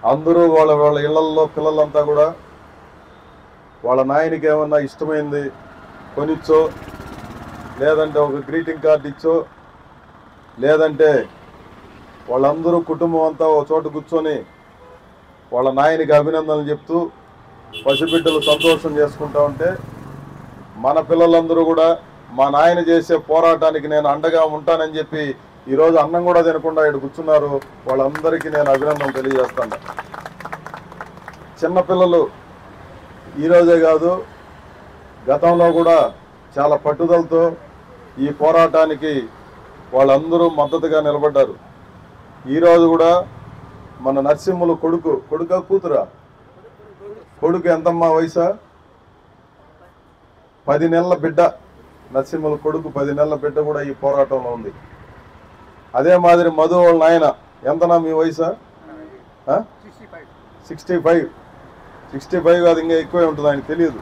అందరూ వాళ్ళ వాళ్ళ ఇళ్లల్లో పిల్లలంతా కూడా వాళ్ళ నాయనకి ఏమన్నా ఇష్టమైంది కొనిచ్చో, లేదంటే ఒక గ్రీటింగ్ కార్డు ఇచ్చో, లేదంటే వాళ్ళందరూ కుటుంబం అంతా ఒక చోట కూర్చొని వాళ్ళ నాయనికి అభినందనలు చెప్తూ పసిబిడ్డలు సంతోషం చేసుకుంటా ఉంటే, మన పిల్లలందరూ కూడా మా నాయన చేసే పోరాటానికి నేను అండగా ఉంటానని చెప్పి ఈరోజు అన్నం కూడా తినకుండా ఇక్కడ కూర్చున్నారు. వాళ్ళందరికీ నేను అభినందనలు తెలియజేస్తాను. చిన్నపిల్లలు ఈరోజే కాదు, గతంలో కూడా చాలా పట్టుదలతో ఈ పోరాటానికి వాళ్ళందరూ మద్దతుగా నిలబడ్డారు. ఈరోజు కూడా మన నరసింహులు కొడుక కూతురా? కొడుకు ఎంతమ్మా వయసా? 10 నెలల బిడ్డ. నరసింహుల కొడుకు 10 నెలల బిడ్డ కూడా ఈ పోరాటంలో ఉంది. అదే మాదిరి మధు వాళ్ళ నాయన ఎంతనా మీ వయసా? 65 కాదు, ఇంకా ఎక్కువే ఉంటుంది, ఆయనకు తెలియదు.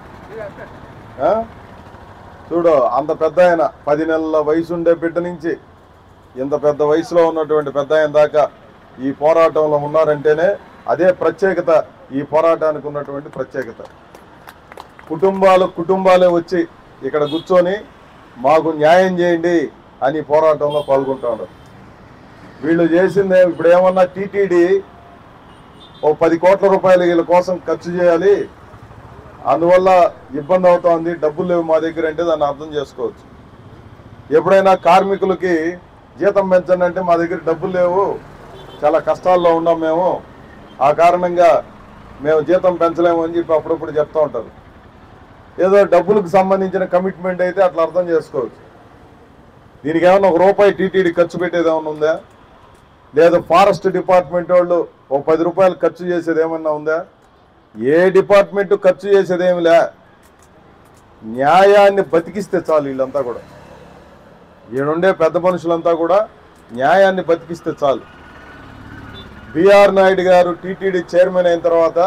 చూడు, అంత పెద్ద ఆయన 10 నెలల వయసు ఉండే బిడ్డ నుంచి ఇంత పెద్ద వయసులో ఉన్నటువంటి పెద్ద ఆయన దాకా ఈ పోరాటంలో ఉన్నారంటేనే అదే ప్రత్యేకత, ఈ పోరాటానికి ఉన్నటువంటి ప్రత్యేకత. కుటుంబాలే వచ్చి ఇక్కడ కూర్చొని మాకు న్యాయం చేయండి అని పోరాటంలో పాల్గొంటూ ఉన్నారు. వీళ్ళు చేసిందే ఇప్పుడు ఏమన్నా టీటీడీ ఓ 10 కోట్ల రూపాయలు వీళ్ళ కోసం ఖర్చు చేయాలి, అందువల్ల ఇబ్బంది అవుతోంది, డబ్బులు లేవు మా దగ్గర అంటే దాన్ని అర్థం చేసుకోవచ్చు. ఎప్పుడైనా కార్మికులకి జీతం పెంచండి అంటే మా దగ్గర డబ్బులు లేవు, చాలా కష్టాల్లో ఉన్నాం మేము, ఆ కారణంగా మేము జీతం పెంచలేము అని చెప్పి అప్పుడప్పుడు చెప్తూ ఉంటారు. ఏదో డబ్బులకు సంబంధించిన కమిట్మెంట్ అయితే అట్లా అర్థం చేసుకోవచ్చు. దీనికి ఏమన్నా ₹1 టీటీడీ ఖర్చు పెట్టేది ఏమన్నా ఉందా? లేదా ఫారెస్ట్ డిపార్ట్మెంట్ వాళ్ళు ఓ 10 రూపాయలు ఖర్చు చేసేది ఏమన్నా ఉందా? ఏ డిపార్ట్మెంట్ ఖర్చు చేసేదేమిలే. న్యాయాన్ని బతికిస్తే చాలు. వీళ్ళంతా కూడా ఈడుండే పెద్ద మనుషులంతా కూడా న్యాయాన్ని బతికిస్తే చాలు. బిఆర్ నాయుడు గారు టీటీడీ చైర్మన్ అయిన తర్వాత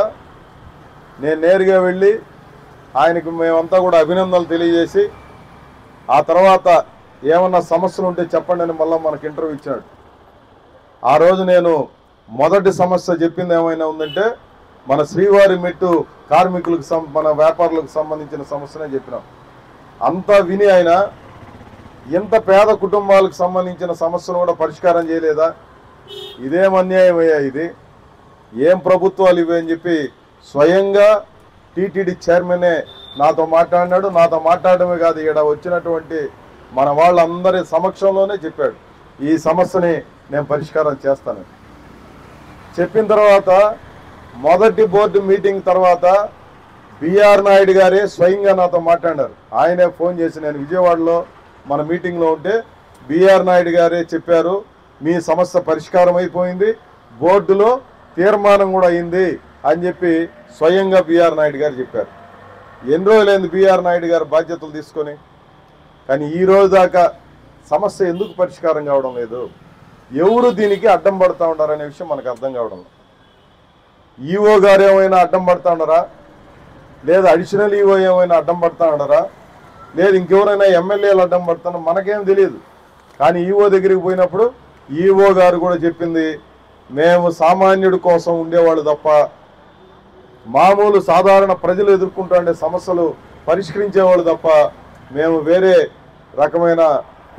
నేను నేరుగా వెళ్ళి ఆయనకు మేమంతా కూడా అభినందనలు తెలియజేసి, ఆ తర్వాత ఏమన్నా సమస్యలు ఉంటే చెప్పండి అని మళ్ళీ మనకు ఇంటర్వ్యూ ఇచ్చినాడు. ఆ రోజు నేను మొదటి సమస్య చెప్పింది ఏమైనా ఉందంటే మన శ్రీవారి మెట్టు కార్మికులకు మన వ్యాపారులకు సంబంధించిన సమస్యనే చెప్పినాం. అంతా విని ఆయన ఇంత పేద కుటుంబాలకు సంబంధించిన సమస్యను కూడా పరిష్కారం చేయలేదా? ఇదేం అన్యాయం అయ్యా, ఇది ఏం ప్రభుత్వాలు ఇవి అని చెప్పి స్వయంగా టీటీడీ చైర్మనే నాతో మాట్లాడినాడు. నాతో మాట్లాడమే కాదు, ఇక్కడ వచ్చినటువంటి మన వాళ్ళందరి సమక్షంలోనే చెప్పాడు ఈ సమస్యని నేను పరిష్కారం చేస్తాను. చెప్పిన తర్వాత మొదటి బోర్డు మీటింగ్ తర్వాత బిఆర్ నాయుడు గారే స్వయంగా నాతో మాట్లాడారు. ఆయనే ఫోన్ చేసి, నేను విజయవాడలో మన మీటింగ్లో ఉంటే బిఆర్ నాయుడు గారే చెప్పారు, మీ సమస్య పరిష్కారం అయిపోయింది, బోర్డులో తీర్మానం కూడా అయింది అని చెప్పి స్వయంగా బిఆర్ నాయుడు గారు చెప్పారు. ఎన్ని రోజులైంది బిఆర్ నాయుడు గారు బాధ్యతలు తీసుకొని? కానీ ఈ రోజు దాకా సమస్య ఎందుకు పరిష్కారం కావడం లేదు? ఎవరు దీనికి అడ్డం పడుతూ ఉన్నారనే విషయం మనకు అర్థం కావడం. ఈఓ గారు ఏమైనా అడ్డం పడుతూ ఉన్నారా? లేదా అడిషనల్ ఈఓ ఏమైనా అడ్డం పడుతూ ఉన్నారా? లేదు ఇంకెవరైనా ఎమ్మెల్యేలు అడ్డం పడుతున్నా మనకేం తెలియదు. కానీ ఈఓ దగ్గరికి పోయినప్పుడు ఈఓ గారు కూడా చెప్పింది, మేము సామాన్యుడి కోసం ఉండేవాళ్ళు తప్ప మామూలు సాధారణ ప్రజలు ఎదుర్కొంటుండే సమస్యలు పరిష్కరించేవాళ్ళు తప్ప మేము వేరే రకమైన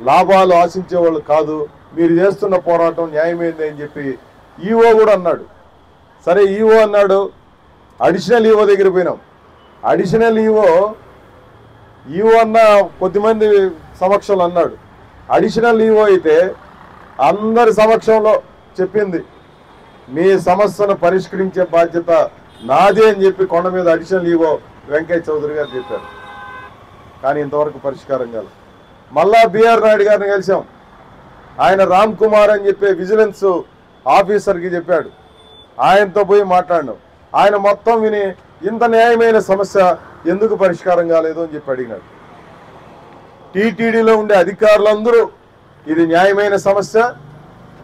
లాభాలు ఆశించేవాళ్ళు కాదు, మీరు చేస్తున్న పోరాటం న్యాయమైంది అని చెప్పి ఈఓ కూడా అన్నాడు. సరే ఈఓ అన్నాడు, అడిషనల్ ఈఓ దగ్గర పోయినాం. అడిషనల్ ఈఓ అన్న కొద్దిమంది సమక్షంలో అన్నాడు. అడిషనల్ ఈఓ అయితే అందరి సమక్షంలో చెప్పింది, మీ సమస్యను పరిష్కరించే బాధ్యత నాదే అని చెప్పి కొండ మీద అడిషనల్ ఈఓ వెంకయ్య చౌదరి గారు చెప్పారు. కానీ ఇంతవరకు పరిష్కారం కాదు. మళ్ళా బిఆర్ నాయుడు గారిని కలిసాం. ఆయన రామ్ కుమార్ అని చెప్పే విజిలెన్స్ ఆఫీసర్కి చెప్పాడు. ఆయనతో పోయి మాట్లాడినాం. ఆయన మొత్తం విని ఇంత న్యాయమైన సమస్య ఎందుకు పరిష్కారం కాలేదు అని చెప్పి అడిగినాడు. టీటీడీలో ఉండే అధికారులందరూ ఇది న్యాయమైన సమస్య,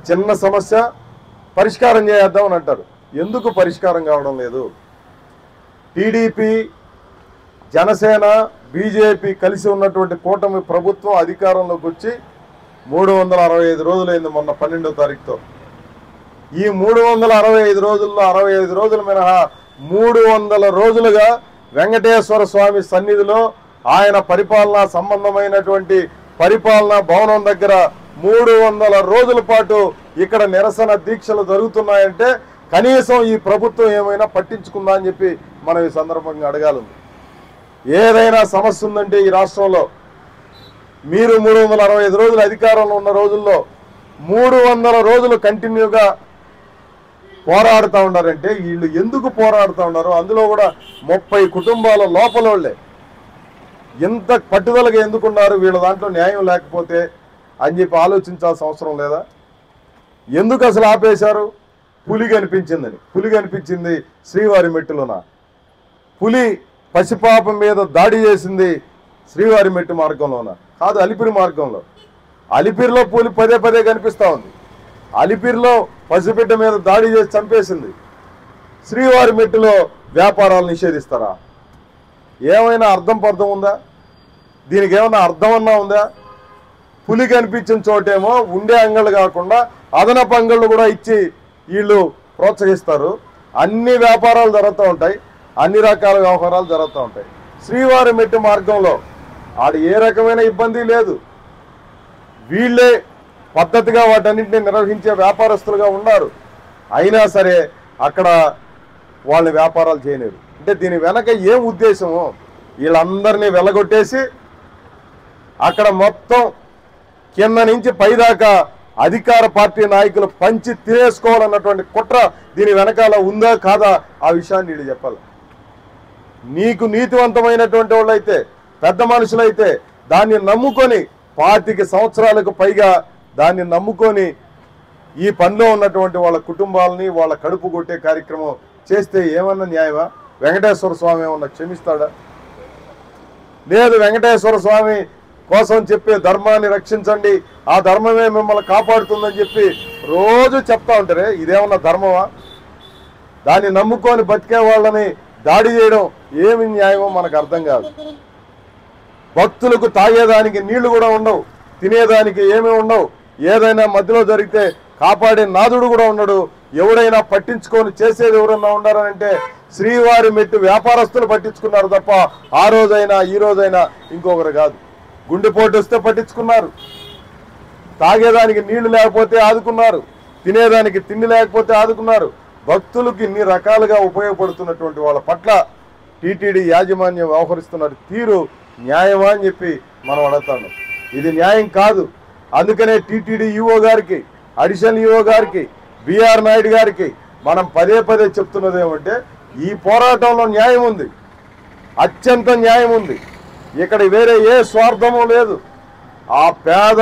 చిన్న సమస్య, పరిష్కారం చేద్దామని అంటారు. ఎందుకు పరిష్కారం కావడం లేదు? టీడీపీ, జనసేన, బీజేపీ కలిసి ఉన్నటువంటి కూటమి ప్రభుత్వం అధికారంలోకి వచ్చి 365 రోజులైంది మొన్న 12వ తారీఖుతో. ఈ 365 రోజుల్లో 65 రోజులు మినహా 300 రోజులుగా వెంకటేశ్వర స్వామి సన్నిధిలో ఆయన పరిపాలన సంబంధమైనటువంటి పరిపాలనా భవనం దగ్గర 300 రోజుల పాటు ఇక్కడ నిరసన దీక్షలు జరుగుతున్నాయంటే కనీసం ఈ ప్రభుత్వం ఏమైనా పట్టించుకుందా అని చెప్పి మనం ఈ సందర్భంగా అడగాలి. ఏదైనా సమస్య ఉందంటే ఈ రాష్ట్రంలో మీరు 365 రోజులు అధికారంలో ఉన్న రోజుల్లో 300 రోజులు కంటిన్యూగా పోరాడుతూ ఉన్నారంటే వీళ్ళు ఎందుకు పోరాడుతూ ఉన్నారు? అందులో కూడా 30 కుటుంబాల లోపలోళ్లే ఎంత పట్టుదలగా ఎందుకున్నారు? వీళ్ళ దాంట్లో న్యాయం లేకపోతే అని చెప్పి ఆలోచించాల్సిన అవసరం లేదా? ఎందుకు అసలు ఆపేశారు? పులి కనిపించిందని. పులి కనిపించింది శ్రీవారి మెట్టులోన. పులి పసిపాపం మీద దాడి చేసింది శ్రీవారి మెట్టు మార్గంలోన కాదు, అలిపిరి మార్గంలో. అలిపిరిలో పులి పదే పదే కనిపిస్తూ ఉంది. అలిపిరిలో పసిబిడ్డ మీద దాడి చేసి చంపేసింది. శ్రీవారి మెట్టులో వ్యాపారాలు నిషేధిస్తారా? ఏమైనా అర్థం పర్థం ఉందా? దీనికి ఏమైనా అర్థం అన్నా ఉందా? పులి కనిపించిన చోటేమో ఉండే అంగళ్ళు కాకుండా అదనపు అంగళ్ళు కూడా ఇచ్చి వీళ్ళు ప్రోత్సహిస్తారు. అన్ని వ్యాపారాలు జరుగుతూ ఉంటాయి, అన్ని రకాల వ్యవహారాలు జరుగుతూ ఉంటాయి. శ్రీవారి మెట్టు మార్గంలో ఆడ ఏ రకమైన ఇబ్బంది లేదు. వీళ్ళే పద్ధతిగా వాటన్నింటినీ నిర్వహించే వ్యాపారస్తులుగా ఉన్నారు. అయినా సరే అక్కడ వాళ్ళు వ్యాపారాలు చేయలేరు. అంటే దీని వెనక ఏం ఉద్దేశము? వీళ్ళందరినీ వెలగొట్టేసి అక్కడ మొత్తం కింద నుంచి పైదాకా అధికార పార్టీ నాయకులు పంచి తినేసుకోవాలన్నటువంటి కుట్ర దీని వెనకాల ఉందా కాదా ఆ విషయాన్ని వీళ్ళు చెప్పాలి. నీకు నీతివంతమైనటువంటి వాళ్ళైతే, పెద్ద మనుషులైతే దాన్ని నమ్ముకొని 25 సంవత్సరాలకు పైగా దాన్ని నమ్ముకొని ఈ పనిలో ఉన్నటువంటి వాళ్ళ కుటుంబాలని వాళ్ళ కడుపు కొట్టే కార్యక్రమం చేస్తే ఏమన్నా న్యాయమా? వెంకటేశ్వర స్వామి ఏమన్నా క్షమిస్తాడా? లేదు, వెంకటేశ్వర స్వామి కోసం చెప్పే ధర్మాన్ని రక్షించండి, ఆ ధర్మమే మిమ్మల్ని కాపాడుతుందని చెప్పి రోజు చెప్తా ఉంటారే, ఇదేమన్నా ధర్మమా? దాన్ని నమ్ముకొని బతికే వాళ్ళని దాడి చేయడం ఏమి న్యాయమో మనకు అర్థం కాదు. భక్తులకు తాగేదానికి నీళ్లు కూడా ఉండవు, తినేదానికి ఏమీ ఉండవు. ఏదైనా మధ్యలో జరిగితే కాపాడే నాదుడు కూడా ఉండడు. ఎవడైనా పట్టించుకొని చేసేది ఎవరన్నా ఉన్నారనంటే శ్రీవారి మెట్టు వ్యాపారస్తులు పట్టించుకున్నారు తప్ప ఆ రోజైనా ఈ రోజైనా ఇంకొకరు కాదు. గుండెపోటు వస్తే పట్టించుకున్నారు, తాగేదానికి నీళ్లు లేకపోతే ఆదుకున్నారు, తినేదానికి తిండి లేకపోతే ఆదుకున్నారు. భక్తులకు ఇన్ని రకాలుగా ఉపయోగపడుతున్నటువంటి వాళ్ళ పట్ల టీటీడీ యాజమాన్యం వ్యవహరిస్తున్న తీరు న్యాయమా అని చెప్పి మనం అడుగుతాను. ఇది న్యాయం కాదు. అందుకనే టీటీడీ ఈఓ గారికి, అడిషనల్ ఈఓ గారికి, బిఆర్ నాయుడు గారికి మనం పదే పదే చెప్తున్నది ఏమంటే ఈ పోరాటంలో న్యాయం ఉంది, అత్యంత న్యాయం ఉంది. ఇక్కడ వేరే ఏ స్వార్థము లేదు. ఆ పేద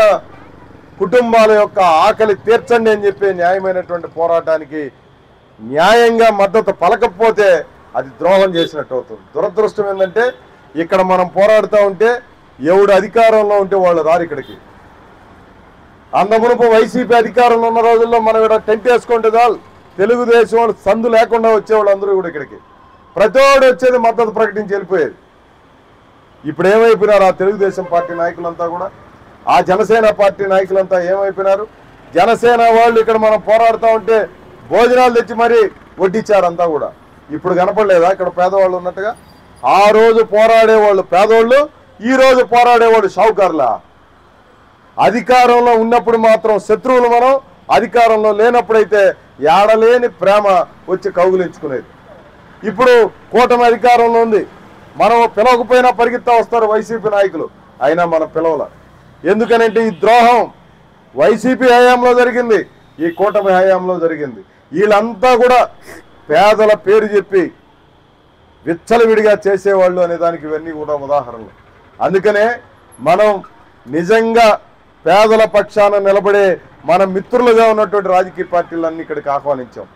కుటుంబాల యొక్క ఆకలి తీర్చండి అని చెప్పే న్యాయమైనటువంటి పోరాటానికి న్యాయంగా మద్దతు పలకపోతే అది ద్రోహం చేసినట్టు అవుతుంది. దురదృష్టం ఏంటంటే ఇక్కడ మనం పోరాడుతూ ఉంటే ఎవడు అధికారంలో ఉంటే వాళ్ళు రారు ఇక్కడికి. అందమునుపు వైసీపీ అధికారంలో ఉన్న రోజుల్లో మనం ఇక్కడ టెంట్ వేసుకుంటే చాలు, తెలుగుదేశం వాళ్ళు సందు లేకుండా వచ్చేవాళ్ళు అందరూ కూడా ఇక్కడికి ప్రతోడు వచ్చేది మద్దతు ప్రకటించి వెళ్ళిపోయేది. ఇప్పుడు ఏమైపోయినారు ఆ తెలుగుదేశం పార్టీ నాయకులంతా కూడా, ఆ జనసేన పార్టీ నాయకులంతా ఏమైపోయినారు? జనసేన వాళ్ళు ఇక్కడ మనం పోరాడుతూ ఉంటే భోజనాలు తెచ్చి మరీ వడ్డించారంతా కూడా. ఇప్పుడు కనపడలేదా ఇక్కడ పేదవాళ్ళు ఉన్నట్టుగా? ఆ రోజు పోరాడేవాళ్ళు పేదోళ్ళు, ఈ రోజు పోరాడేవాళ్ళు షావుకారులా? అధికారంలో ఉన్నప్పుడు మాత్రం శత్రువులు మనం, అధికారంలో లేనప్పుడైతే ఏడలేని ప్రేమ వచ్చి కౌగులించుకునేది. ఇప్పుడు కూటమి అధికారంలో ఉంది, మనం పిలవకపోయినా పరిగెత్తా వస్తారు వైసీపీ నాయకులు, అయినా మనం పిలవల. ఎందుకనంటే ఈ ద్రోహం వైసీపీ హయాంలో జరిగింది, ఈ కూటమి హయాంలో జరిగింది. వీళ్ళంతా కూడా పేదల పేరు చెప్పి విచ్చలవిడిగా చేసేవాళ్ళు అనే దానికి ఇవన్నీ కూడా ఉదాహరణలు. అందుకనే మనం నిజంగా పేదల పక్షాన నిలబడే మన మిత్రులుగా ఉన్నటువంటి రాజకీయ పార్టీలన్నీ ఇక్కడికి ఆహ్వానించాం,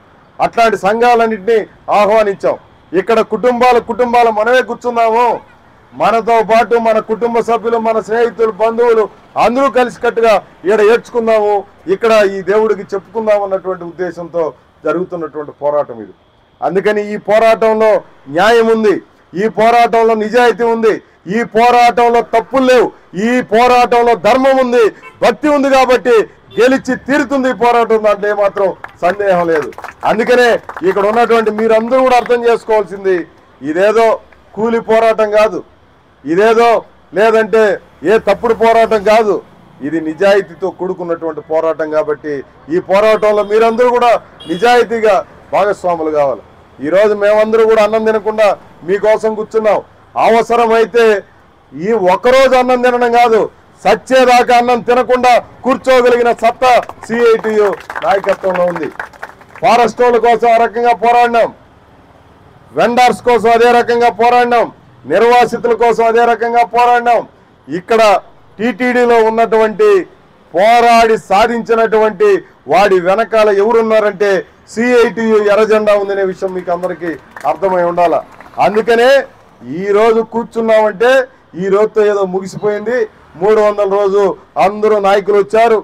అట్లాంటి సంఘాలన్నింటినీ ఆహ్వానించాం. ఇక్కడ కుటుంబాలు మనమే కూర్చున్నాము, మనతో పాటు మన కుటుంబ సభ్యులు, మన స్నేహితులు, బంధువులు అందరూ కలిసికట్టుగా ఇక్కడ ఏడ్చుకుందాము, ఇక్కడ ఈ దేవుడికి చెప్పుకుందాం అన్నటువంటి ఉద్దేశంతో జరుగుతున్నటువంటి పోరాటం ఇది. అందుకని ఈ పోరాటంలో న్యాయం ఉంది, ఈ పోరాటంలో నిజాయితీ ఉంది, ఈ పోరాటంలో తప్పులు లేవు, ఈ పోరాటంలో ధర్మం ఉంది, భక్తి ఉంది. కాబట్టి గెలిచి తీరుతుంది ఈ పోరాటం, దాంట్లో ఏమాత్రం సందేహం లేదు. అందుకనే ఇక్కడ ఉన్నటువంటి మీరందరూ కూడా అర్థం చేసుకోవాల్సింది, ఇదేదో కూలి పోరాటం కాదు, ఇదేదో లేదంటే ఏ తప్పుడు పోరాటం కాదు, ఇది నిజాయితీతో కూడుకున్నటువంటి పోరాటం. కాబట్టి ఈ పోరాటంలో మీరందరూ కూడా నిజాయితీగా భాగస్వాములు కావాలి. ఈరోజు మేమందరూ కూడా అన్నం తినకుండా మీకోసం కూర్చున్నాం. అవసరమైతే ఈ ఒక్కరోజు అన్నం తినడం కాదు, సచ్చేదాకా అన్నం తినకుండా కూర్చోగలిగిన సత్తా సిఐటియు నాయకత్వంలో ఉంది. ఫారెస్ట్ వాళ్ళ కోసం ఆ రకంగా పోరాడినాం, వెండర్స్ కోసం అదే రకంగా పోరాడినాం, నిర్వాసితుల కోసం అదే రకంగా పోరాడినాం. ఇక్కడ టీటీడీలో ఉన్నటువంటి పోరాడి సాధించినటువంటి వాడి వెనకాల ఎవరున్నారంటే సిఐటియు ఎర్రజెండా ఉందనే విషయం మీకు అందరికీ అర్థమై ఉండాల. అందుకనే ఈరోజు కూర్చున్నామంటే ఈ రోజుతో ఏదో ముగిసిపోయింది. 300 రోజు అందరూ నాయకులు వచ్చారు,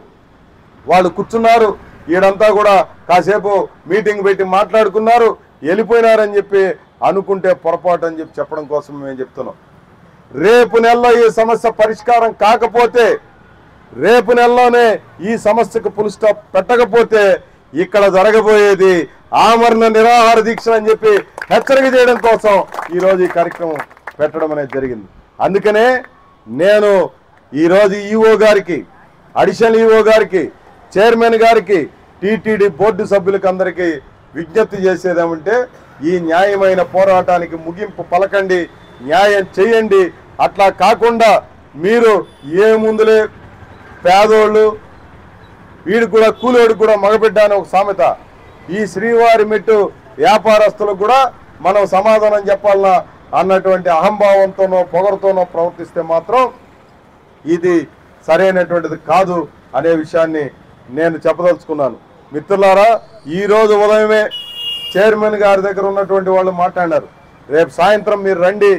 వాళ్ళు కూర్చున్నారు, ఈడంతా కూడా కాసేపు మీటింగ్ పెట్టి మాట్లాడుకున్నారు, వెళ్ళిపోయినారని చెప్పి అనుకుంటే పొరపాటు అని చెప్పి చెప్పడం కోసం మేము చెప్తున్నాం. రేపు నెలలో ఈ సమస్య పరిష్కారం కాకపోతే, రేపు నెలలోనే ఈ సమస్యకు ఫుల్ స్టాప్ పెట్టకపోతే ఇక్కడ జరగబోయేది ఆమరణ నిరాహార దీక్ష అని చెప్పి హెచ్చరిక చేయడం కోసం ఈరోజు ఈ కార్యక్రమం పెట్టడం అనేది జరిగింది. అందుకనే నేను ఈరోజు ఈఓ గారికి, అడిషనల్ ఈఓ గారికి, చైర్మన్ గారికి, టీటీడీ బోర్డు సభ్యులకు అందరికీ విజ్ఞప్తి చేసేదేమంటే, ఈ న్యాయమైన పోరాటానికి ముగింపు పలకండి, న్యాయం చేయండి. అట్లా కాకుండా మీరు ఏ ముందులే పేదోళ్ళు, వీడు కూడా కూలోడు కూడా మగబిడ్డ అని ఒక సామెత, ఈ శ్రీవారి మెట్టు వ్యాపారస్తులకు కూడా మనం సమాధానం చెప్పాలన్నా అన్నటువంటి అహంభావంతోనో పొగరుతోనో ప్రవర్తిస్తే మాత్రం ఇది సరైనటువంటిది కాదు అనే విషయాన్ని నేను చెప్పదలుచుకున్నాను. మిత్రులారా, ఈరోజు ఉదయమే చైర్మన్ గారి దగ్గర ఉన్నటువంటి వాళ్ళు మాట్లాడారు, రేపు సాయంత్రం మీరు రండి,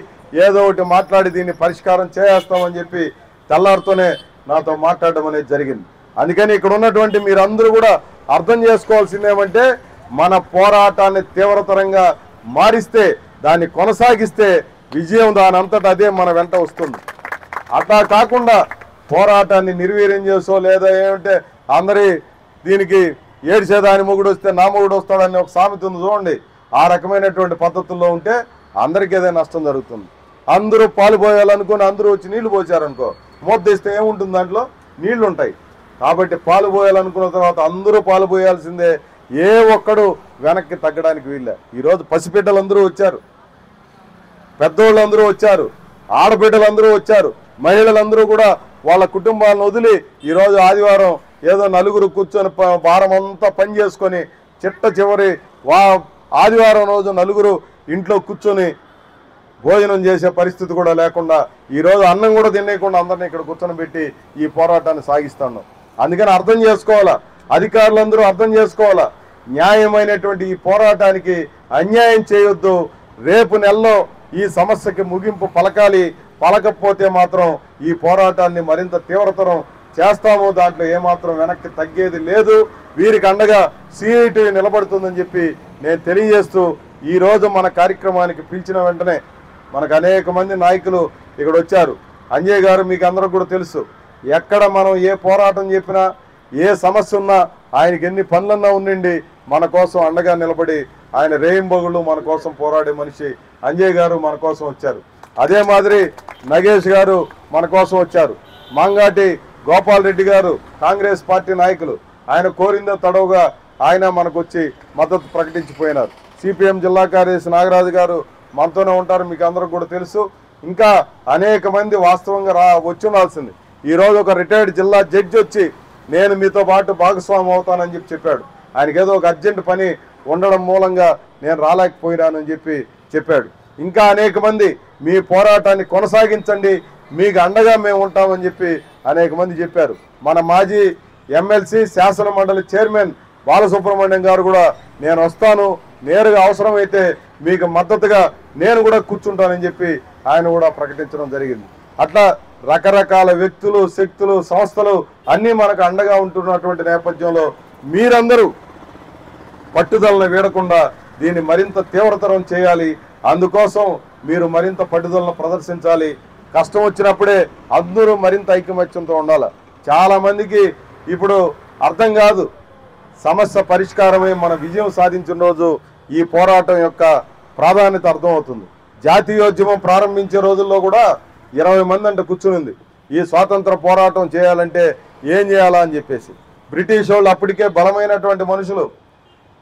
ఏదో ఒకటి మాట్లాడి దీన్ని పరిష్కారం చేస్తామని చెప్పి తెల్లారితోనే నాతో మాట్లాడడం అనేది జరిగింది. అందుకని ఇక్కడ ఉన్నటువంటి మీరందరూ కూడా అర్థం చేసుకోవాల్సిందేమంటే, మన పోరాటాన్ని తీవ్రతరంగా మారిస్తే, దాన్ని కొనసాగిస్తే విజయం దాని అంతటా అదే మన వెంట వస్తుంది. అట్లా కాకుండా పోరాటాన్ని నిర్వీర్యం చేసో లేదా ఏమంటే అందరి దీనికి ఏడ్చేదాని మొగుడు వస్తే నా మొగుడు వస్తాడని ఒక సామెత ఉంది చూడండి, ఆ రకమైనటువంటి పద్ధతుల్లో ఉంటే అందరికీ ఏదైనా నష్టం జరుగుతుంది. అందరూ పాలు పోయాలనుకుని అందరూ వచ్చి నీళ్లు పోసారనుకో, మూద్దేస్తే ఏముంటుంది, దాంట్లో నీళ్లు ఉంటాయి. కాబట్టి పాలు పోయాలనుకున్న తర్వాత అందరూ పాలు పోయాల్సిందే, ఏ ఒక్కడు వెనక్కి తగ్గడానికి వీళ్ళే. ఈరోజు పసిబిడ్డలందరూ వచ్చారు, పెద్దోళ్ళందరూ వచ్చారు, ఆడబిడ్డలందరూ వచ్చారు, మహిళలందరూ కూడా వాళ్ళ కుటుంబాలను వదిలి ఈరోజు ఆదివారం ఏదో నలుగురు కూర్చొని వారం అంతా పని చేసుకొని చిట్ట చివరి ఆదివారం రోజు నలుగురు ఇంట్లో కూర్చొని భోజనం చేసే పరిస్థితి కూడా లేకుండా ఈరోజు అన్నం కూడా తినేయకుండా అందరినీ ఇక్కడ కూర్చొని పెట్టి ఈ పోరాటాన్ని సాగిస్తున్నాం. అందుకని అర్థం చేసుకోవాలా, అధికారులందరూ అర్థం చేసుకోవాలా, న్యాయమైనటువంటి ఈ పోరాటానికి అన్యాయం చేయొద్దు. రేపు నెలలో ఈ సమస్యకి ముగింపు పలకాలి, పలకపోతే మాత్రం ఈ పోరాటాన్ని మరింత తీవ్రతరం చేస్తాము, దాంట్లో ఏమాత్రం వెనక్కి తగ్గేది లేదు. వీరికి అండగా సిఐటి నిలబడుతుందని చెప్పి నేను తెలియజేస్తూ, ఈరోజు మన కార్యక్రమానికి పిలిచిన వెంటనే మనకు అనేక మంది నాయకులు ఇక్కడ వచ్చారు. అంజయ్ గారు మీకు అందరికి కూడా తెలుసు, ఎక్కడ మనం ఏ పోరాటం చెప్పినా, ఏ సమస్య ఉన్నా ఆయనకి ఎన్ని పనులన్నా ఉండండి మన కోసం అండగా నిలబడి ఆయన రేయింబొగుళ్ళు మన కోసం పోరాడే మనిషి అంజయ్ గారు మన కోసం వచ్చారు. అదే మాదిరి నగేష్ గారు మన కోసం వచ్చారు. మంగాటి గోపాల్ రెడ్డి గారు కాంగ్రెస్ పార్టీ నాయకులు, ఆయన కోరిందో తడవుగా ఆయన మనకు వచ్చి మద్దతు ప్రకటించిపోయినారు. సిపిఎం జిల్లా కార్యదర్శి నాగరాజు గారు మనతోనే ఉంటారు, మీకు అందరికి కూడా తెలుసు. ఇంకా అనేక మంది వాస్తవంగా వచ్చి ఉండాల్సింది. ఈరోజు ఒక రిటైర్డ్ జిల్లా జడ్జి వచ్చి నేను మీతో పాటు భాగస్వామి అవుతానని చెప్పాడు. ఆయనకి ఏదో ఒక అర్జెంట్ పని ఉండడం మూలంగా నేను రాలేకపోయినానని చెప్పాడు. ఇంకా అనేక మంది మీ పోరాటాన్ని కొనసాగించండి, మీకు అండగా మేము ఉంటామని చెప్పి అనేక మంది చెప్పారు. మన మాజీ ఎమ్మెల్సీ శాసన మండలి చైర్మన్ బాలసుబ్రహ్మణ్యం గారు కూడా నేను వస్తాను, నేరుగా అవసరమైతే మీకు మద్దతుగా నేను కూడా కూర్చుంటానని చెప్పి ఆయన కూడా ప్రకటించడం జరిగింది. అట్లా రకరకాల వ్యక్తులు, శక్తులు, సంస్థలు అన్నీ మనకు అండగా ఉంటున్నటువంటి నేపథ్యంలో మీరందరూ పట్టుదలను వీడకుండా దీన్ని మరింత తీవ్రతరం చేయాలి. అందుకోసం మీరు మరింత పట్టుదలను ప్రదర్శించాలి. కష్టం వచ్చినప్పుడే అందరూ మరింత ఐకమత్యంతో ఉండాలి. చాలా మందికి ఇప్పుడు అర్థం కాదు. సమస్య పరిష్కారమే మన విజయం సాధించిన రోజు ఈ పోరాటం యొక్క ప్రాధాన్యత అర్థమవుతుంది. జాతీయోద్యమం ప్రారంభించే రోజుల్లో కూడా 20 మంది అంటే కూర్చునింది ఈ స్వాతంత్ర పోరాటం చేయాలంటే ఏం చేయాలా అని చెప్పేసి. బ్రిటిష్ వాళ్ళు అప్పటికే బలమైనటువంటి మనుషులు,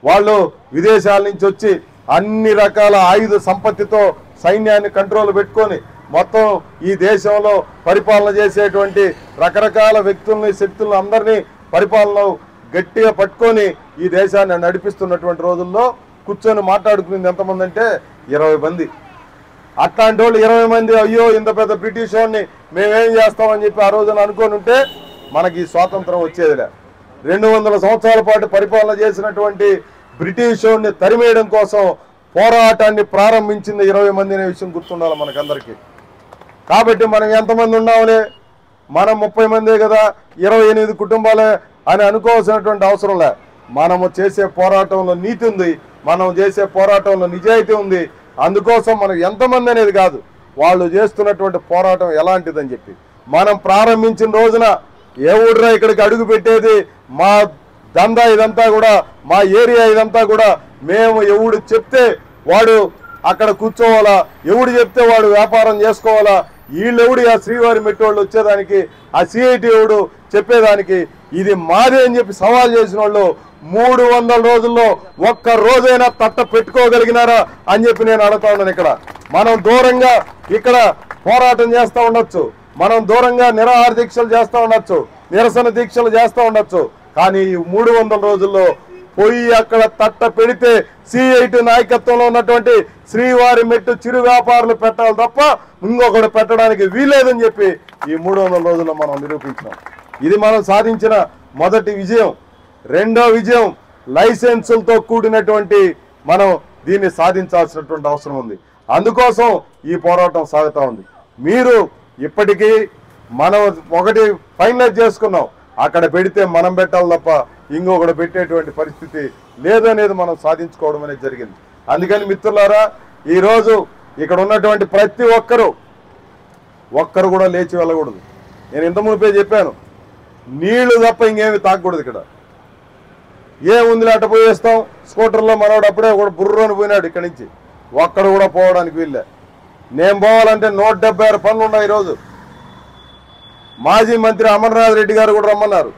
వాళ్ళు విదేశాల నుంచి వచ్చి అన్ని రకాల ఆయుధ సంపత్తితో సైన్యాన్ని కంట్రోల్ పెట్టుకొని మొత్తం ఈ దేశంలో పరిపాలన చేసేటువంటి రకరకాల వ్యక్తుల్ని శక్తులను అందరినీ పరిపాలన గట్టిగా పట్టుకొని ఈ దేశాన్ని నడిపిస్తున్నటువంటి రోజుల్లో కూర్చొని మాట్లాడుకునేది ఎంతమంది అంటే 20 మంది. అట్లాంటి వాళ్ళు 20 మంది అయ్యో ఇంత పెద్ద బ్రిటిష్ వాడిని మేమేం చేస్తామని చెప్పి ఆ రోజున అనుకొని ఉంటే మనకి స్వాతంత్రం వచ్చేదిలే. 200 సంవత్సరాల పాటు పరిపాలన చేసినటువంటి బ్రిటిష్ వాడిని తరిమేయడం కోసం పోరాటాన్ని ప్రారంభించింది 20 మంది అనే విషయం గుర్తుండాలి మనకందరికీ. కాబట్టి మనం ఎంతమంది ఉన్నాంలే, మనం 30 మందే కదా, 28 కుటుంబాలే అని అనుకోవాల్సినటువంటి అవసరం లే. మనము చేసే పోరాటంలో నీతి ఉంది, మనం చేసే పోరాటంలో నిజాయితీ ఉంది. అందుకోసం మనం ఎంతమంది అనేది కాదు, వాళ్ళు చేస్తున్నటువంటి పోరాటం ఎలాంటిదని చెప్పి మనం ప్రారంభించిన రోజున ఏ ఊడ్రా ఇక్కడికి అడుగు పెట్టేది, మా దందా ఇదంతా కూడా, మా ఏరియా ఇదంతా కూడా మేము ఎవడు చెప్తే వాడు అక్కడ కూర్చోవాలా, ఎవడు చెప్తే వాడు వ్యాపారం చేసుకోవాలా, వీళ్ళెవడు ఆ శ్రీవారి మెట్టి వాళ్ళు వచ్చేదానికి, ఆ సిఐటి ఎవడు చెప్పేదానికి, ఇది మాదే అని చెప్పి సవాల్ చేసిన వాళ్ళు 300 రోజుల్లో ఒక్క రోజైనా తట్ట పెట్టుకోగలిగినారా అని చెప్పి నేను అడుగుతా ఉన్నాను. ఇక్కడ మనం దూరంగా ఇక్కడ పోరాటం చేస్తూ ఉండొచ్చు, మనం దూరంగా నిరాహార దీక్షలు చేస్తూ ఉండొచ్చు, నిరసన దీక్షలు చేస్తూ ఉండొచ్చు, కానీ ఈ 300 రోజుల్లో పోయి అక్కడ తట్ట పెడితే సిఐటి నాయకత్వంలో ఉన్నటువంటి శ్రీవారి మెట్టు చిరు వ్యాపారులు పెట్టాలి తప్ప ఇంకొకటి పెట్టడానికి వీలేదని చెప్పి ఈ 300 రోజుల్లో మనం నిరూపించాం. ఇది మనం సాధించిన మొదటి విజయం. రెండో విజయం లైసెన్సులతో కూడినటువంటి మనం దీన్ని సాధించాల్సినటువంటి అవసరం ఉంది. అందుకోసం ఈ పోరాటం సాగుతూ ఉంది. మీరు ఇప్పటికీ మనం ఒకటి ఫైనలైజ్ చేసుకున్నాం, అక్కడ పెడితే మనం పెట్టాలి తప్ప ఇంకొకటి పెట్టేటువంటి పరిస్థితి లేదనేది మనం సాధించుకోవడం అనేది జరిగింది. అందుకని మిత్రులారా, ఈరోజు ఇక్కడ ఉన్నటువంటి ప్రతి ఒక్కరు కూడా లేచి వెళ్ళకూడదు. నేను ఇంత మునిపే చెప్పాను, నీళ్లు తప్ప ఇంకేమి తాగకూడదు. ఇక్కడ ఏముంది అట్ట పోయేస్తాం, స్కూటర్లో మనవాడు అప్పుడే కూడా బుర్రని పోయినాడు ఇక్కడి నుంచి, ఒక్కడు కూడా పోవడానికి వీళ్ళే. నేను పోవాలంటే 176 పనులు ఉన్నాయి. ఈరోజు మాజీ మంత్రి అమర్నాథ్ రెడ్డి గారు కూడా రమ్మన్నారు,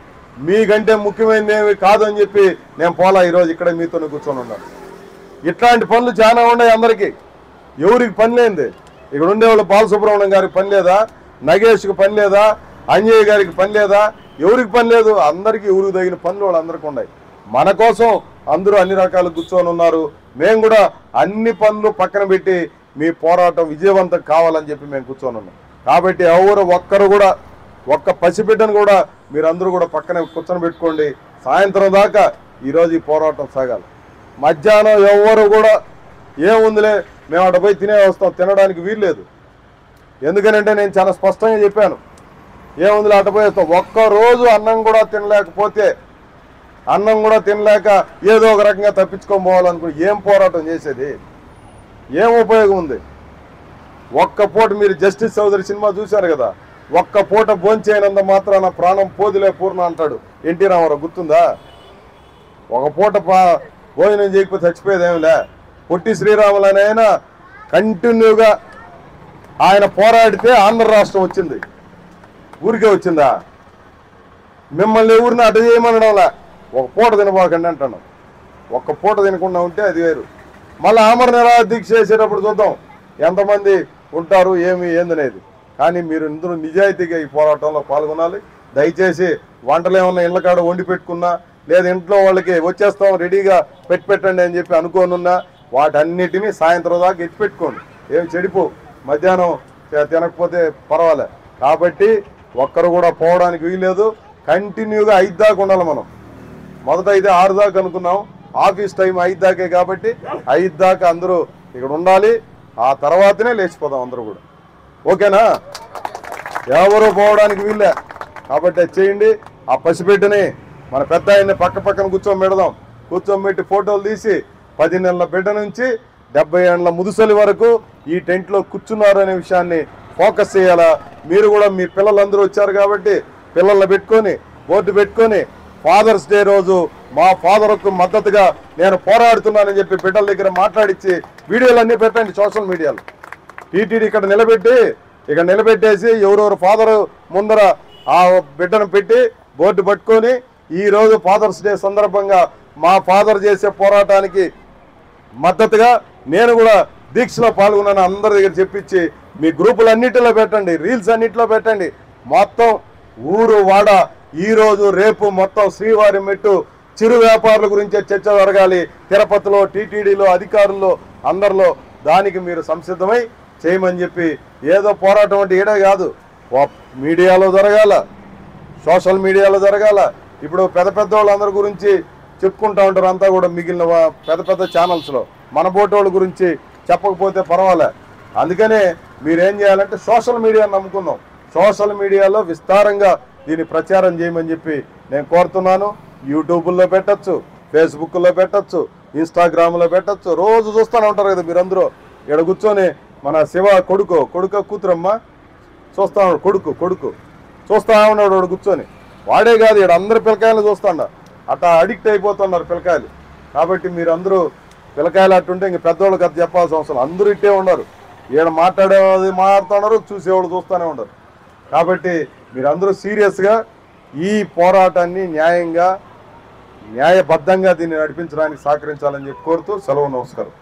మీకంటే ముఖ్యమైనది ఏమి కాదని చెప్పి నేను పోలా, ఈరోజు ఇక్కడ మీతో కూర్చొని ఉన్నాను. ఇట్లాంటి పనులు చాలా ఉన్నాయి అందరికీ. ఎవరికి పని లేనిది? ఇక్కడ ఉండేవాళ్ళు బాలసుబ్రహ్మణ్యం గారికి పని లేదా, నగేష్కి పని లేదా, అంజయ్ గారికి పని లేదా, ఎవరికి పని లేదు? అందరికీ ఎవరికి తగిన పనులు వాళ్ళందరికీ ఉన్నాయి. మన కోసం అందరూ అన్ని రకాలు కూర్చొని ఉన్నారు. మేము కూడా అన్ని పనులు పక్కన పెట్టి మీ పోరాటం విజయవంతం కావాలని చెప్పి మేము కూర్చొని ఉన్నాం. కాబట్టి ఎవరు ఒక్కరు కూడా, ఒక్క పసిబిడ్డను కూడా మీరందరూ కూడా పక్కనే కూర్చొని పెట్టుకోండి. సాయంత్రం దాకా ఈరోజు ఈ పోరాటం సాగాలి. మధ్యాహ్నం ఎవరు కూడా ఏముందిలే మేము అటు పోయి తినే వస్తాం, తినడానికి వీల్లేదు. ఎందుకనంటే నేను చాలా స్పష్టంగా చెప్పాను, ఏముందిలే అటు పోయి వస్తాం. ఒక్కరోజు అన్నం కూడా తినలేకపోతే, అన్నం కూడా తినలేక ఏదో ఒక రకంగా తప్పించుకొని పోవాలనుకుని ఏం పోరాటం చేసేది? ఏం ఉపయోగం ఉంది? ఒక్క పూట మీరు జస్టిస్ చౌదరి సినిమా చూశారు కదా, ఒక్క పూట భోంచేయనంత మాత్రాన ప్రాణం పోదిలే పూర్ణ అంటాడు ఎన్టీ రామారావు, గుర్తుందా? ఒక పూట భోజనం చేయకపోతే చచ్చిపోయేదేమిలే. పొట్టి శ్రీరాములు ఆయన కంటిన్యూగా ఆయన పోరాడితే ఆంధ్ర రాష్ట్రం వచ్చింది. ఊరికే వచ్చిందా? మిమ్మల్ని ఊరిని అటు చేయమనడంలా, ఒక పూట తినబోకండి అంటున్నాం. ఒక్క పూట తినకుండా ఉంటే అది వేరు. మళ్ళీ ఆమర నిరాహార దీక్ష చేసేటప్పుడు చూద్దాం ఎంతమంది ఉంటారు ఏందనేది. కానీ మీరు ఇందులో నిజాయితీగా ఈ పోరాటంలో పాల్గొనాలి. దయచేసి వంటలు ఏమన్నా ఇళ్ళ కాడ వండి పెట్టుకున్నా, లేదా ఇంట్లో వాళ్ళకి వచ్చేస్తాం రెడీగా పెట్టండి అని చెప్పి అనుకోనున్నా, వాటన్నిటినీ సాయంత్రం దాకా ఎత్తి పెట్టుకోండి. ఏం చెడిపో, మధ్యాహ్నం తినకపోతే పర్వాలే. కాబట్టి ఒక్కరు కూడా పోవడానికి వీల్లేదు. కంటిన్యూగా 5 దాకా ఉండాలి. మనం మొదట అయితే 6 దాకా అనుకున్నాం, ఆఫీస్ టైం 5 దాకే. కాబట్టి 5 దాకా అందరూ ఇక్కడ ఉండాలి. ఆ తర్వాతనే లేచిపోదాం అందరూ కూడా. ఓకేనా? ఎవరు పోవడానికి వీళ్ళే. కాబట్టి అది చేయండి. ఆ పసిబిడ్డని మన పెద్ద ఆయన్ని పక్కన కూర్చోబెడదాం. కూర్చోబెట్టి ఫోటోలు తీసి 10 నెలల బిడ్డ నుంచి 70 ఏళ్ళ ముదుసలి వరకు ఈ టెంట్లో కూర్చున్నారు అనే విషయాన్ని ఫోకస్ చేయాలా. మీరు కూడా మీ పిల్లలందరూ వచ్చారు కాబట్టి పిల్లల్ని పెట్టుకొని బోర్డు పెట్టుకొని ఫాదర్స్ డే రోజు మా ఫాదర్కు మద్దతుగా నేను పోరాడుతున్నానని చెప్పి బిడ్డల దగ్గర మాట్లాడించి వీడియోలన్నీ పెట్టండి సోషల్ మీడియాలో. టీటీడీ ఇక్కడ నిలబెట్టేసి ఎవరెవరు ఫాదర్ ముందర ఆ బిడ్డను పెట్టి బోర్డు పట్టుకొని ఈరోజు ఫాదర్స్ డే సందర్భంగా మా ఫాదర్ చేసే పోరాటానికి మద్దతుగా నేను కూడా దీక్షలో పాల్గొన్నాను అందరి దగ్గర చెప్పించి మీ గ్రూపులు అన్నిటిలో పెట్టండి, రీల్స్ అన్నిటిలో పెట్టండి. మొత్తం ఊరు వాడ ఈరోజు రేపు మొత్తం శ్రీవారి మెట్టు చిరు వ్యాపారుల గురించే చర్చ జరగాలి. తిరుపతిలో, టీటీడీలో, అధికారుల్లో అందరిలో దానికి మీరు సంసిద్ధమై చేయమని చెప్పి ఏదో పోరాటం అంటే ఏడే కాదు, మీడియాలో జరగాల, సోషల్ మీడియాలో జరగాల. ఇప్పుడు పెద్ద వాళ్ళందరి గురించి చెప్పుకుంటూ ఉంటారు అంతా కూడా మిగిలిన పెద్ద ఛానల్స్లో. మన బోటోళ్ళ గురించి చెప్పకపోతే పర్వాలే. అందుకనే మీరేం చేయాలంటే సోషల్ మీడియాని నమ్ముకుందాం. సోషల్ మీడియాలో విస్తారంగా దీన్ని ప్రచారం చేయమని చెప్పి నేను కోరుతున్నాను. యూట్యూబ్లో పెట్టచ్చు, ఫేస్బుక్లో పెట్టచ్చు, ఇన్స్టాగ్రామ్లో పెట్టచ్చు. రోజు చూస్తూనే ఉంటారు కదా మీరందరూ. ఇక్కడ కూర్చొని మన శివ కొడుకు కూతురమ్మ చూస్తా ఉన్నాడు, కొడుకు చూస్తా ఉన్నాడు వాడు కూర్చొని. వాడే కాదు ఇక్కడ అందరు పిల్లకాయలు చూస్తాండ, అట్లా అడిక్ట్ అయిపోతున్నారు పిల్లకాయలు. కాబట్టి మీరందరూ పిల్లకాయలు అట్టుంటే ఇంక పెద్దవాళ్ళకి అది చెప్పాల్సిన అవసరం. అందరూ ఇట్టే ఉన్నారు, ఈడ మాట్లాడేది మాట్లాడుతున్నారు, చూసేవాళ్ళు చూస్తూనే ఉండరు. కాబట్టి మీరందరూ సీరియస్గా ఈ పోరాటాన్ని న్యాయబద్ధంగా దీన్ని నడిపించడానికి సహకరించాలని చెప్పి కోరుతూ సెలవు. నమస్కారం.